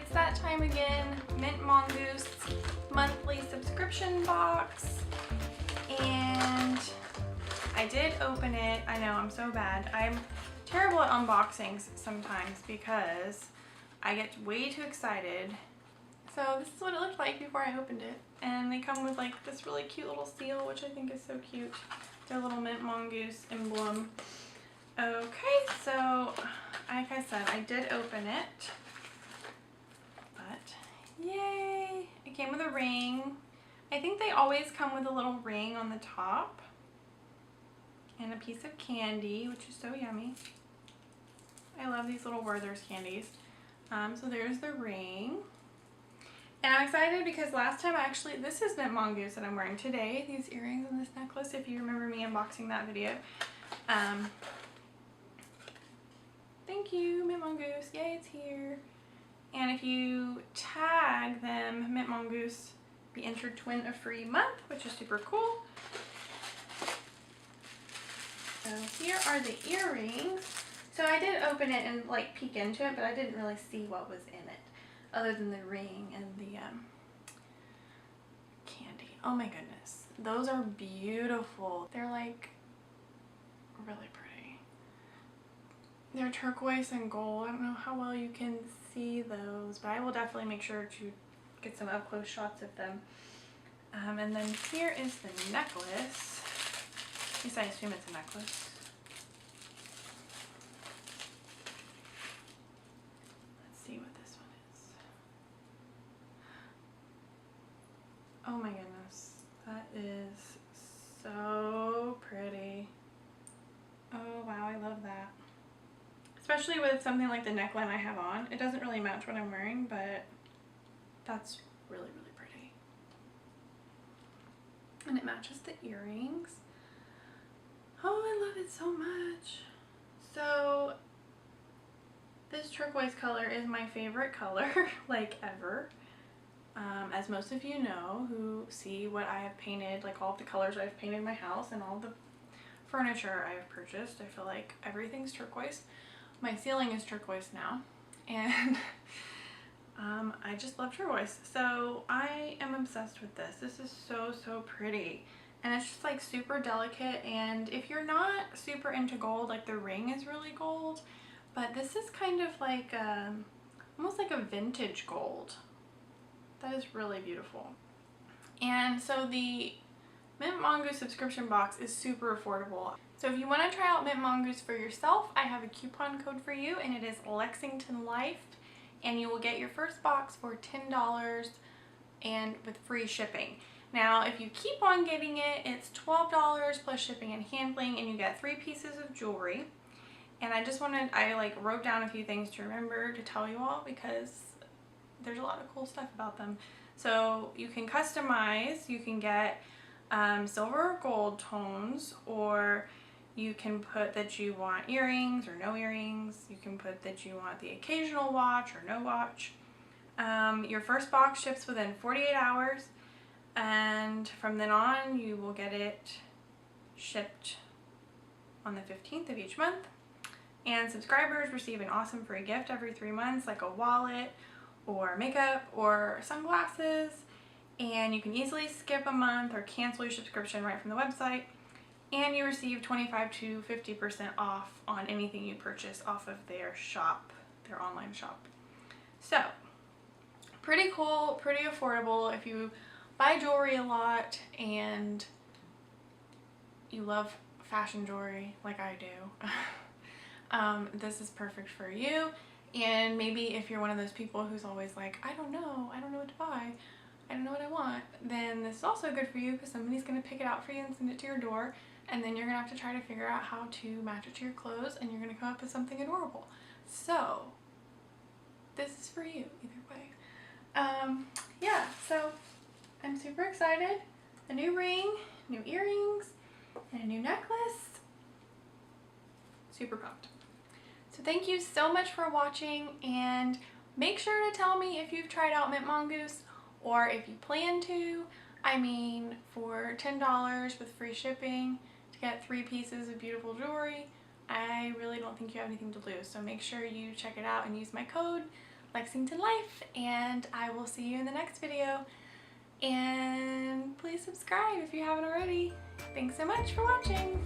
it's that time again. Mint Mongoose monthly subscription box. And I did open it. I know, I'm so bad. I'm terrible at unboxings sometimes because I get way too excited. So this is what it looked like before I opened it. And they come with like this really cute little seal, which I think is so cute. Their little Mint Mongoose emblem. Okay, so like I said, I did open it. But yay! It came with a ring. I think they always come with a little ring on the top. And a piece of candy, which is so yummy. I love these little Werther's candies. So there's the ring. And I'm excited because last time this is Mint Mongoose that I'm wearing today. These earrings and this necklace, if you remember me unboxing that video. Thank you, Mint Mongoose. Yay, it's here. And if you tag them, Mint Mongoose, be entered to win a free month, which is super cool. So here are the earrings. So I did open it and like peek into it, but I didn't really see what was in it other than the ring and the candy. Oh my goodness. Those are beautiful. They're like really pretty. They're turquoise and gold. I don't know how well you can see those, but I will definitely make sure to get some up close shots of them. And then here is the necklace. At least I assume it's a necklace. Let's see what this one is. Oh my goodness. That is so pretty. Oh wow, I love that. Especially with something like the neckline I have on. It doesn't really match what I'm wearing, but that's really, really pretty. And it matches the earrings. Oh, I love it so much. So this turquoise color is my favorite color, like ever. As most of you know who see what I have painted, like all of the colors I've painted in my house and all the furniture I have purchased, I feel like everything's turquoise. My ceiling is turquoise now, and I just love turquoise. So I am obsessed with this. This is so, so pretty. And it's just like super delicate, and if you're not super into gold, like the ring is really gold, but this is kind of like almost like a vintage gold. That is really beautiful. And so the Mint Mongoose subscription box is super affordable. So if you want to try out Mint Mongoose for yourself, I have a coupon code for you, and it is Lexington Life, and you will get your first box for $10 and with free shipping. Now, if you keep on getting it, it's $12 plus shipping and handling, and you get 3 pieces of jewelry. And I like wrote down a few things to remember to tell you all because there's a lot of cool stuff about them. So you can customize, you can get silver or gold tones, or you can put that you want earrings or no earrings. You can put that you want the occasional watch or no watch. Your first box ships within 48 hours. And from then on, you will get it shipped on the 15th of each month. And subscribers receive an awesome free gift every 3 months, like a wallet or makeup or sunglasses. And you can easily skip a month or cancel your subscription right from the website. And you receive 25 to 50% off on anything you purchase off of their shop, their online shop. So, pretty cool, pretty affordable if you buy jewelry a lot and you love fashion jewelry like I do. This is perfect for you. And maybe if you're one of those people who's always like, I don't know what to buy, I don't know what I want, then this is also good for you because somebody's going to pick it out for you and send it to your door, and then you're going to have to try to figure out how to match it to your clothes, and you're going to come up with something adorable. So this is for you either way. Yeah, so I'm super excited. A new ring, new earrings, and a new necklace. Super pumped. So thank you so much for watching, and make sure to tell me if you've tried out Mint Mongoose or if you plan to. I mean, for $10 with free shipping to get 3 pieces of beautiful jewelry, I really don't think you have anything to lose. So make sure you check it out and use my code Lexington life, and I will see you in the next video. And please subscribe if you haven't already. Thanks so much for watching.